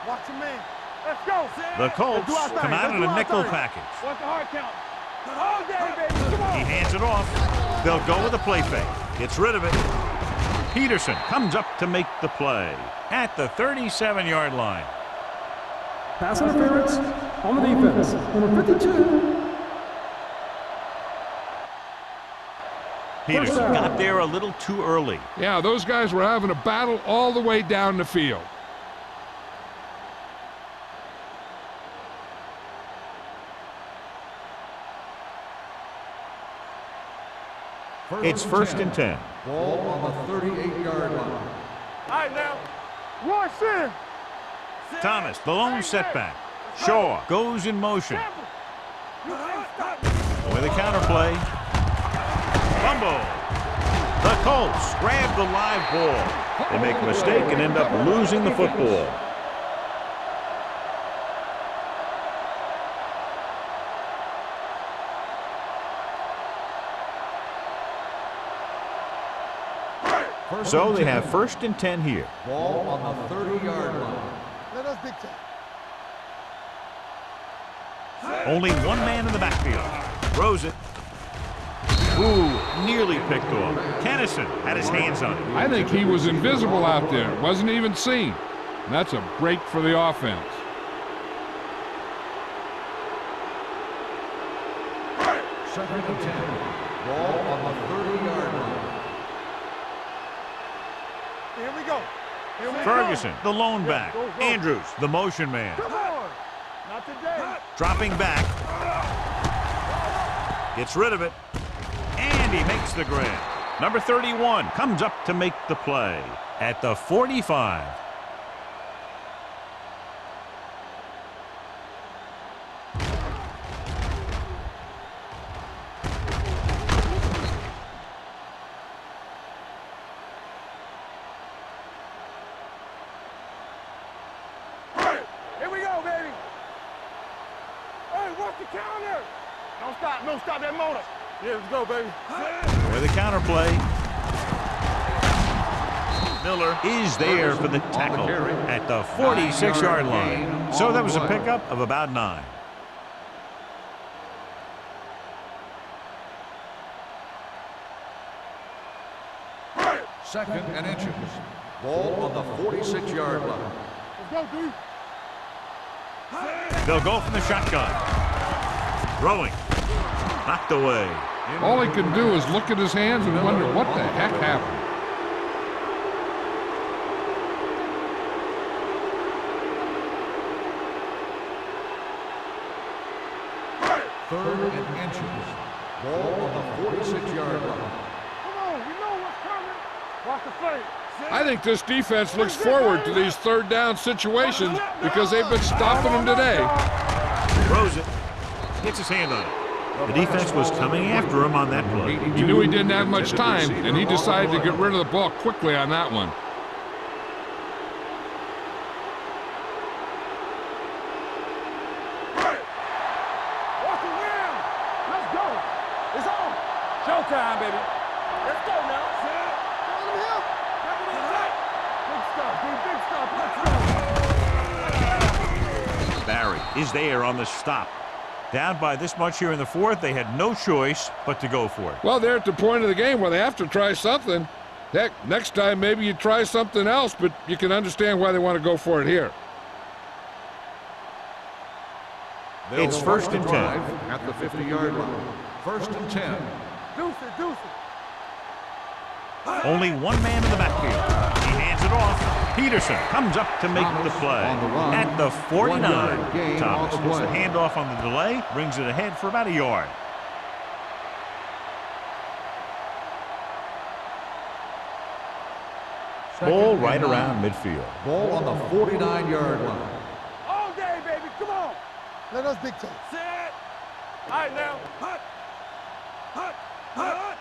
Watch your man. Let's go. The Colts come out in a nickel package. What's the hard count? All day, baby. Come on. He hands it off. They'll go with a play fake. Gets rid of it. Peterson comes up to make the play at the 37-yard line. Pass interference on the defense. Number 52. Peterson got there a little too early. Yeah, those guys were having a battle all the way down the field. It's first and 10. Ball on the 38-yard line. All right, now. Rush in. Thomas, the lone setback. Shaw goes in motion. With a counterplay. Fumble. The Colts grab the live ball. They make a mistake and end up losing the football. So they have first and 10 here. Ball on the 30-yard line. Let us dictate. Only one man in the backfield. Throws it. Ooh, nearly picked off. Kennison had his hands on it. I think he was invisible out there. Wasn't even seen. And that's a break for the offense. Second and 10. Ball on the 30-yard line. Here we go. Here we Ferguson, go. the lone back. Go, go. Andrews, the motion man. Come on. Not today. Dropping back. Gets rid of it. And he makes the grab. Number 31 comes up to make the play at the 45. Here we go, baby. Hey, watch the counter. Don't stop. No, stop that motor. Yeah, let's go, baby. With a counterplay. Miller is there for the tackle at the 46-yard line. So that was a pickup of about 9. Second and inches. Ball on the 46-yard line. Let's go, dude. They'll go from the shotgun. Throwing. Knocked away. All he could do is look at his hands and wonder what the heck happened. Third and inches. Ball on the 46-yard line. Come on. We know what's coming. Watch the fake. I think this defense looks forward to these third down situations because they've been stopping them today. Throws it. Gets his hand on it. The defense was coming after him on that play. He knew he didn't have much time, and he decided to get rid of the ball quickly on that one. Watch the rim. Let's go. It's on. Showtime, baby. Let's go now. Let him help. Big stuff, dude. Big stuff. Let's go. Barry is there on the stop. Down by this much here in the fourth, they had no choice but to go for it. Well, they're at the point of the game where they have to try something. Heck, next time maybe you try something else, but you can understand why they want to go for it here. It's first and 10. At the 50-yard line. First and 10. Deuce it. Only one man in the backfield. He hands it off. Peterson comes up to make the play. At the 49, Thomas gets the handoff on the delay, brings it ahead for about a yard. Ball right around midfield. Ball on the 49-yard line. All day, baby. Come on. Let us dictate. Set. All right, now. Hut. Hut. Hut.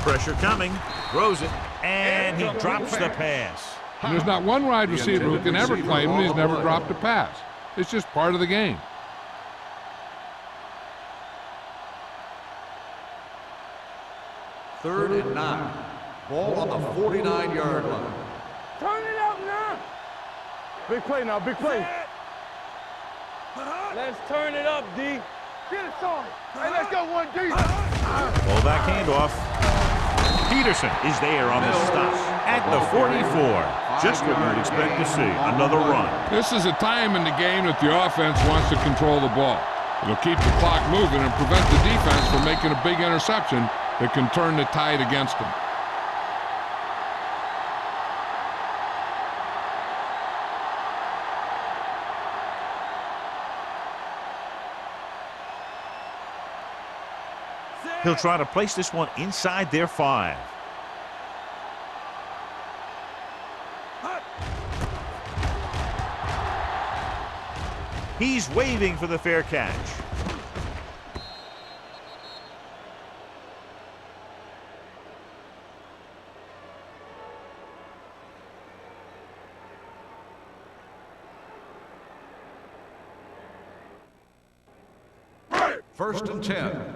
Pressure coming. Throws it. And he drops the pass. And there's not one wide receiver who can ever claim that he's never dropped a pass. It's just part of the game. Third and 9. Ball on the 49-yard line. Turn it out now. Big play now, big play. Let's turn it up, D. Get it started. Hey, let's go 1D. Pull back handoff. Peterson is there on the stop at the 44. Just what you would expect to see. Another run. This is a time in the game that the offense wants to control the ball. It'll keep the clock moving and prevent the defense from making a big interception that can turn the tide against them. He'll try to place this one inside their 5. He's waving for the fair catch. First and 10.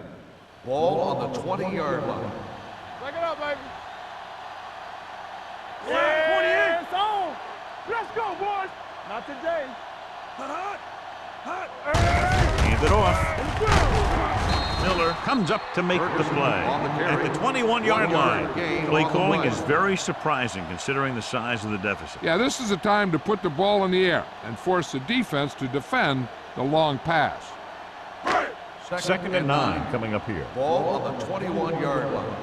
Ball on the 20-yard line. Back it up, baby. Yeah, it's on. Let's go, boys. Not today. Hand it off. Miller comes up to make the play at the 21-yard line. Play calling is very surprising considering the size of the deficit. Yeah, this is a time to put the ball in the air and force the defense to defend the long pass. Second and 9 coming up here. Ball on the 21-yard line.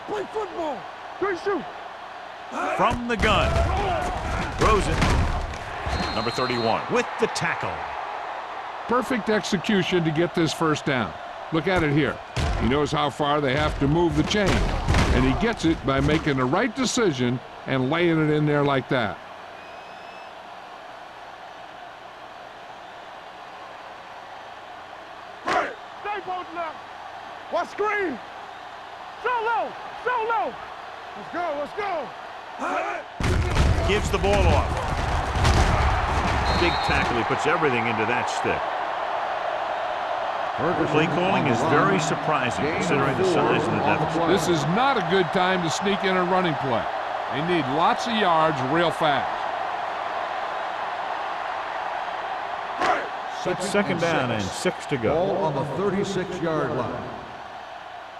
Play football. Good shoot. From the gun. Throws it. Number 31 with the tackle. Perfect execution to get this first down. Look at it here. He knows how far they have to move the chain, and he gets it by making the right decision and laying it in there like that. Stay both left. What screen? So low. So low. Let's go. Let's go. Gives the ball off. Big tackle. He puts everything into that stick. Play calling is very surprising considering the size of the deficit. This is not a good time to sneak in a running play. They need lots of yards real fast. It's second down and 6 to go. Ball on the 36-yard line.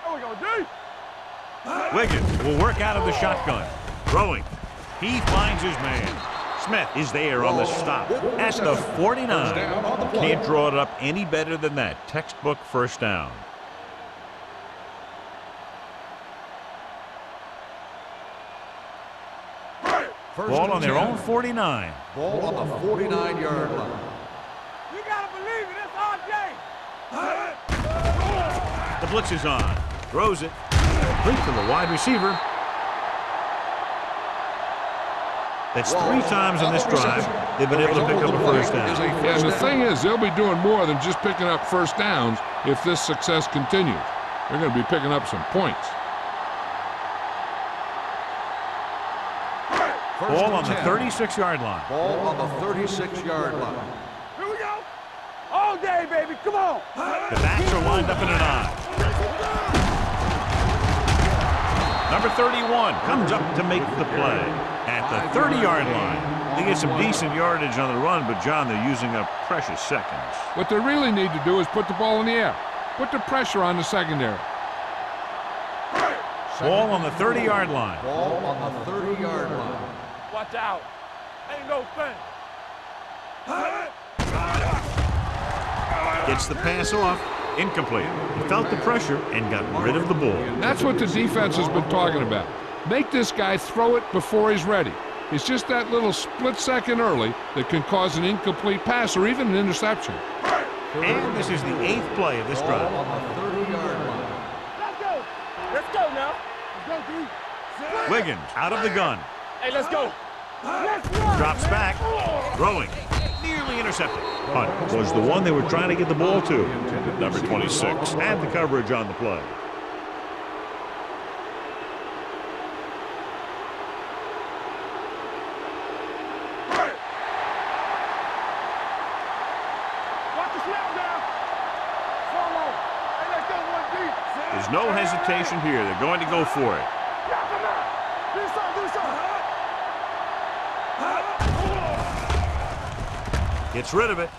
There we go, D. Wiggins will work out of the shotgun. Throwing. He finds his man. Smith is there on the stop at the 49. Can't draw it up any better than that. Textbook first down. Ball on their own 49. Ball on the 49-yard line. You gotta believe it. It's RJ. The blitz is on. Throws it. Complete to the wide receiver. That's 3 times in this drive they've been able to pick up a first down. And the thing is, they'll be doing more than just picking up first downs if this success continues. They're going to be picking up some points. Ball on the 36-yard line. Ball on the 36-yard line. Here we go. All day, baby. Come on. The backs are lined up in an I. Number 31 comes up to make the play at the 30-yard line. They get some decent yardage on the run, but, John, they're using up precious seconds. What they really need to do is put the ball in the air. Put the pressure on the secondary. Ball on the 30-yard line. Ball on the 30-yard line. Watch out. Ain't no thing. Gets the pass off. Incomplete. He felt the pressure and got rid of the ball. That's what the defense has been talking about. Make this guy throw it before he's ready. It's just that little split second early that can cause an incomplete pass or even an interception. And this is the 8th play of this drive. On the 30-yard line. Let's go. Let's go now. Let's go, D. Wiggins out of the gun. Hey, let's go. Let's run. Drops back. Throwing. Nearly intercepted. Punt was the one they were trying to get the ball to. Number 26 had the coverage on the play. Watch the snap down. Follow. Hey, let's go, 1D. There's no hesitation here. They're going to go for it. Yeah, come on. Do something, do something. Gets rid of it.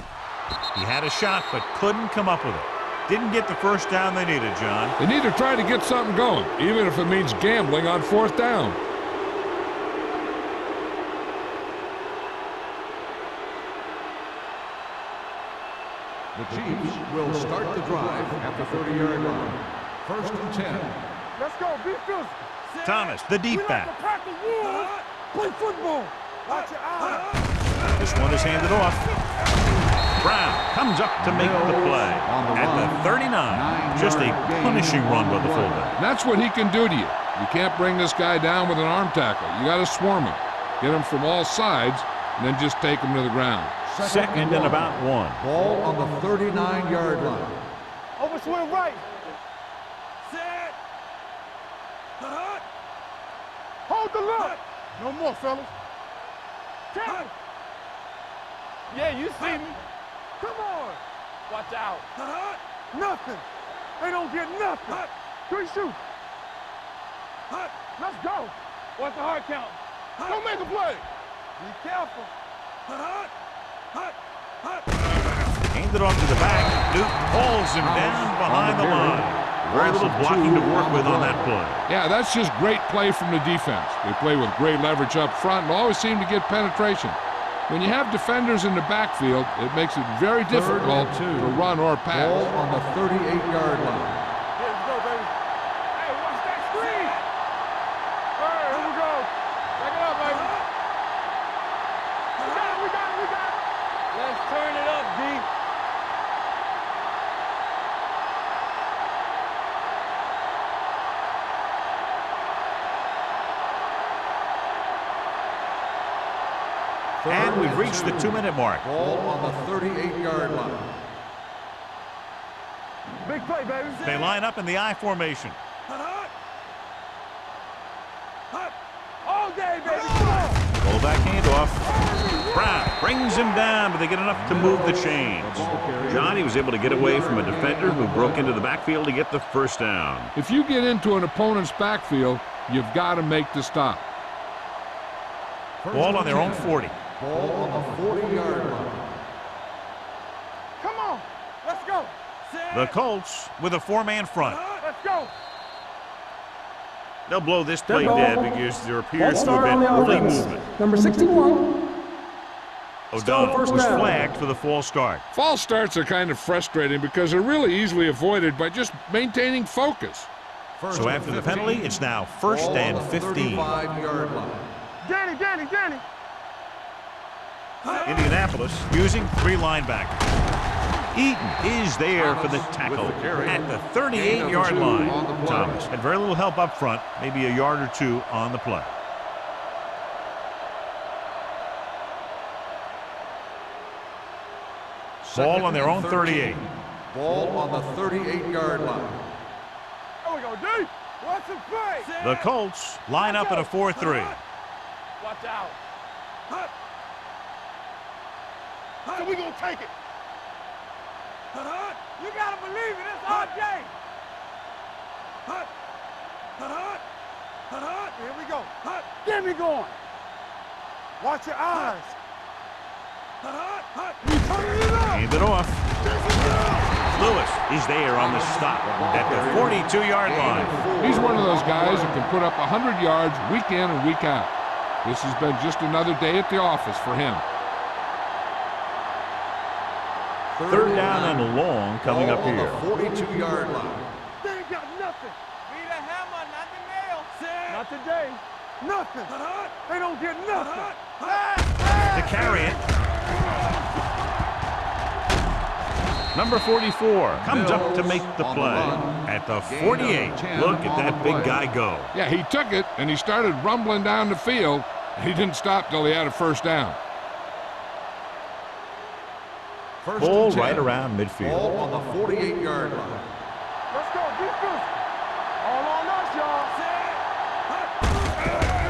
He had a shot, but couldn't come up with it. Didn't get the first down they needed, John. They need to try to get something going, even if it means gambling on 4th down. The Chiefs will start the drive at the 30-yard line. 1st and 10. Let's go. Be physical. Thomas, the deep We back. like to practice rules. Play football. Watch your eyes. This one is handed off. Brown comes up to make the play. At the 39, just a punishing run by the fullback. That's what he can do to you. You can't bring this guy down with an arm tackle. You got to swarm him. Get him from all sides, and then just take him to the ground. Second and about 1. Ball on the 39-yard line. Over swing right. Set. Hold the look. No more, fellas. Ten. Yeah, you see me. Come on. Watch out. Nothing. They don't get nothing. 3 shoot. Let's go. What's the hard count? Don't make a play. Be careful. Handed off to the back. Newton pulls him down behind the line. Very little blocking to work with on that play. Yeah, that's just great play from the defense. They play with great leverage up front and always seem to get penetration. When you have defenders in the backfield, it makes it very difficult to run or pass. Ball on the 38-yard line. Here we go, baby. Hey, watch that screen. All right, here we go. Back it up, baby. We got it. Let's turn it up, D. And we've reached the 2-minute mark. Ball on the 38-yard line. Big play, baby. They line up in the I formation. All day, baby. Come on. Fullback handoff. Brown brings him down, but they get enough to move the chains. Johnny was able to get away from a defender who broke into the backfield to get the first down. If you get into an opponent's backfield, you've got to make the stop. Ball on their own 40. Ball on the 40-yard line. Come on. Let's go. The Colts with a 4-man front. Let's go. They'll blow this play Dead ball. dead because there appears False to have start on been the early offense. movement. Number 61. O'Donnell first was down. flagged for the false start. False starts are kind of frustrating because they're really easily avoided by just maintaining focus. So after the penalty, it's now 1st and 15. 35-yard line. Danny. Indianapolis using 3 linebackers. Eaton is there for the tackle at the 38-yard line. Thomas had very little help up front, maybe a yard or 2 on the play. Ball on their own 38. Ball on the 38-yard line. There we go, D. Watch the play. The Colts line up in a 4-3. Watch out. So we gonna take it. You gotta believe it. It's RJ. Here we go. Get me going. Watch your eyes. You turning it up. Hand it off. Lewis is there on the stop at the 42-yard line. He's one of those guys that can put up 100 yards week in and week out. This has been just another day at the office for him. 3rd down and long coming up Ball on here. the 42-yard line. They ain't got nothing. Be the hammer, not the nail. Not today. Nothing. They don't get nothing. To carry it. Number 44 comes up to make the play. At the 48, look at that big guy go. Yeah, he took it, and he started rumbling down the field. He didn't stop till he had a first down. Ball right around midfield. Ball on the 48-yard line. Let's go, defense. All on us, y'all.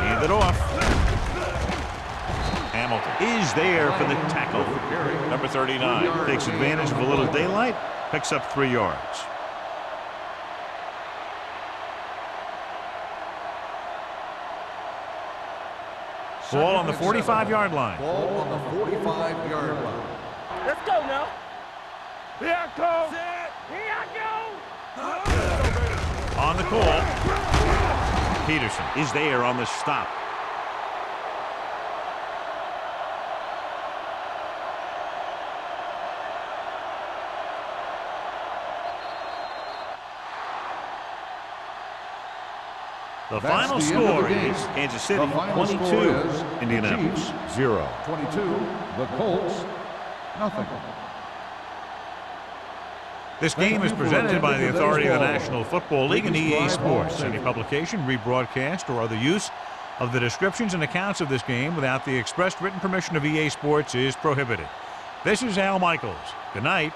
Hand it off. Hamilton is there for the tackle. Number 39 takes advantage of a little daylight, picks up 3 yards. Ball on the 45-yard line. Ball on the 45-yard line. Let's go now. Here I come. Here I go. On the call. Peterson is there on the stop. The final score is Kansas City 22, Indianapolis 0. 22, the Colts, nothing. This game is presented by the authority of the National Football League and EA Sports. Any publication, rebroadcast, or other use of the descriptions and accounts of this game without the expressed written permission of EA Sports is prohibited. This is Al Michaels. Good night.